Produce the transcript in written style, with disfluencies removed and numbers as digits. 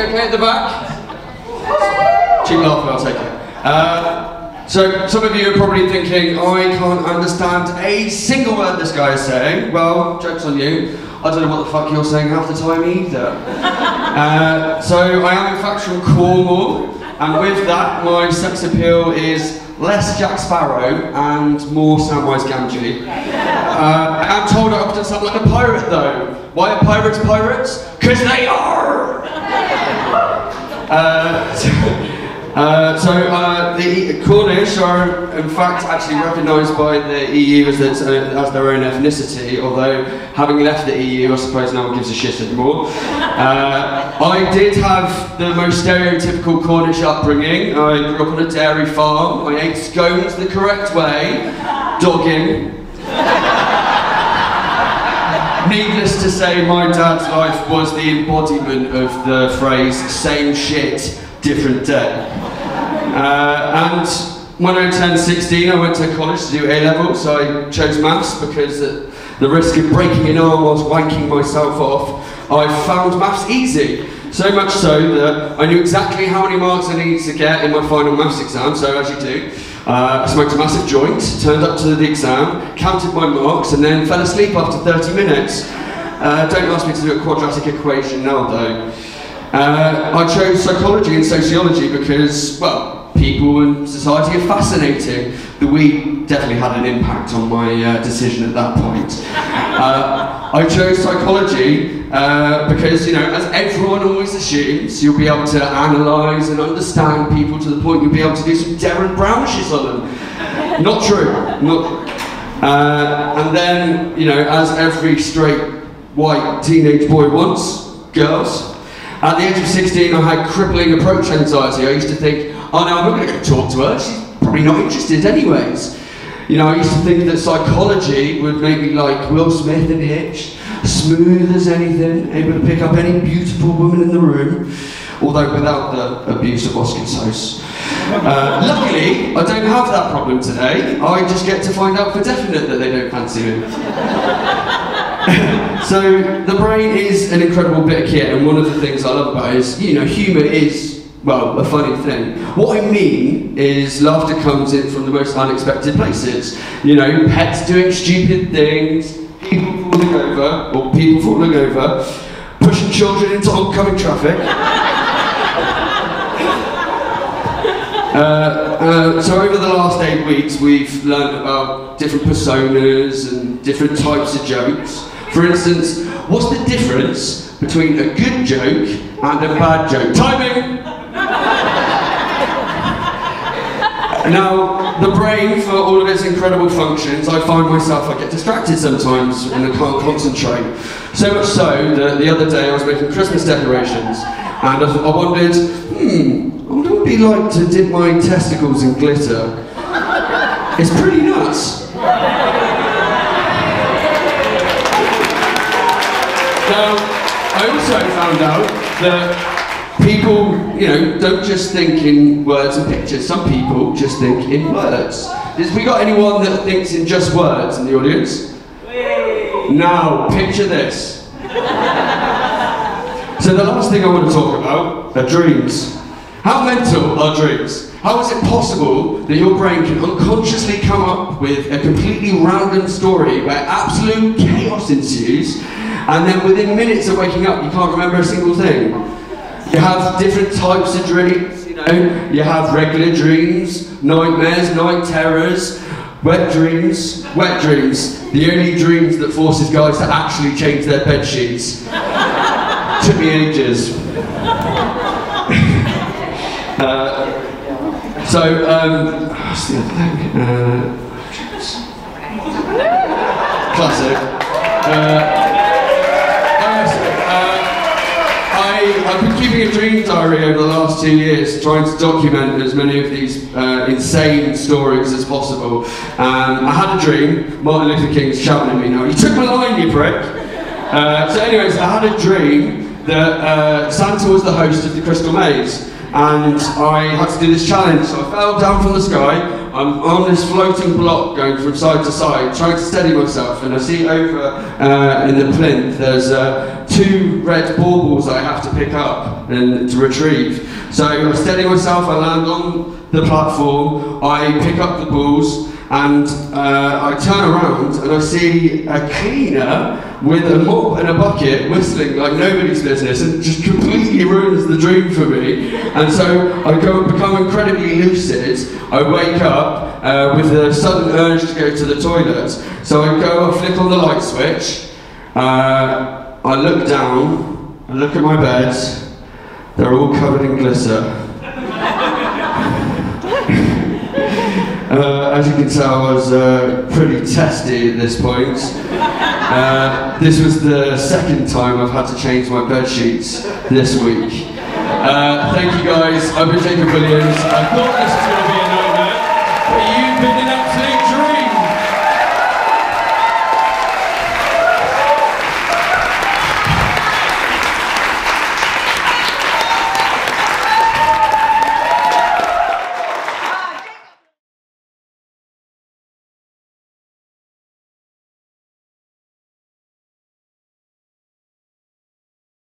okay at the back? Cheap laugh, I'll take it. So, some of you are probably thinking, I can't understand a single word this guy is saying. Well, joke's on you. I don't know what the fuck you're saying half the time either. So, I am in fact from Cornwall, and with that, my sex appeal is less Jack Sparrow and more Samwise Gamgee. I am told I often sound like a pirate though. Why are pirates pirates? Because they are! The Cornish are in fact actually recognised by the EU as their own ethnicity, although having left the EU I suppose no one gives a shit anymore. I did have the most stereotypical Cornish upbringing. I grew up on a dairy farm, I ate scones the correct way, dogging. Needless to say, my dad's life was the embodiment of the phrase, same shit, different day. And when I turned 16, I went to college to do A-levels, so I chose maths because at the risk of breaking an arm whilst wanking myself off, I found maths easy. So much so that I knew exactly how many marks I needed to get in my final maths exam, so as you do. I smoked a massive joint, turned up to the exam, counted my marks, and then fell asleep after 30 minutes. Don't ask me to do a quadratic equation now, though. I chose psychology and sociology because, well, people and society are fascinating. The weed definitely had an impact on my decision at that point. I chose psychology because, you know, as everyone always assumes, you'll be able to analyse and understand people to the point you'll be able to do some Derren Brown shit on them. Not true. And then, you know, as every straight white teenage boy wants, girls. At the age of 16, I had crippling approach anxiety. I used to think, oh no, I'm not going to go talk to her, she's probably not interested anyways. You know, I used to think that psychology would make me like Will Smith in Hitch, smooth as anything, able to pick up any beautiful woman in the room, although without the abuse of Oscar sauce. Luckily, I don't have that problem today. I just get to find out for definite that they don't fancy me. So, the brain is an incredible bit of kit, and one of the things I love about it is, you know, humour is, well, a funny thing. What I mean is laughter comes in from the most unexpected places. You know, pets doing stupid things, people falling over, pushing children into oncoming traffic. So over the last 8 weeks, we've learned about different personas and different types of jokes. For instance, what's the difference between a good joke and a bad joke? Timing! Now, the brain, for all of its incredible functions, I find myself, I get distracted sometimes and I can't concentrate. So much so that the other day I was making Christmas decorations and I wondered, I wonder what it'd be like to dip my testicles in glitter. It's pretty nuts. Now, I also found out that people, you know, don't just think in words and pictures. Some people just think in words. Have we got anyone that thinks in just words in the audience? Now, picture this. So the last thing I want to talk about are dreams. How mental are dreams? How is it possible that your brain can unconsciously come up with a completely random story where absolute chaos ensues, and then within minutes of waking up you can't remember a single thing? You have different types of dreams, you know. You have regular dreams, nightmares, night terrors, wet dreams. Wet dreams, the only dreams that forces guys to actually change their bed sheets. Took me ages. What's the other thing? Classic. I've been keeping a dream diary over the last 2 years, trying to document as many of these insane stories as possible. I had a dream. Martin Luther King's shouting at me now. You took my line, you prick. So anyways, I had a dream that Santa was the host of the Crystal Maze, and I had to do this challenge. So I fell down from the sky, I'm on this floating block going from side to side, trying to steady myself, and I see over in the plinth there's 2 red baubles I have to pick up and to retrieve. So I steady myself, I land on the platform, I pick up the balls, and I turn around and I see a cleaner with a mop and a bucket whistling like nobody's business, and just completely ruins the dream for me. And so I become incredibly lucid. I wake up with a sudden urge to go to the toilet. So I go, I flick on the light switch, I look down, I look at my bed, they're all covered in glitter. As you can tell, I was pretty testy at this point. This was the second time I've had to change my bed sheets this week. Thank you guys, I've been Jacob Williams. I thought this was going to be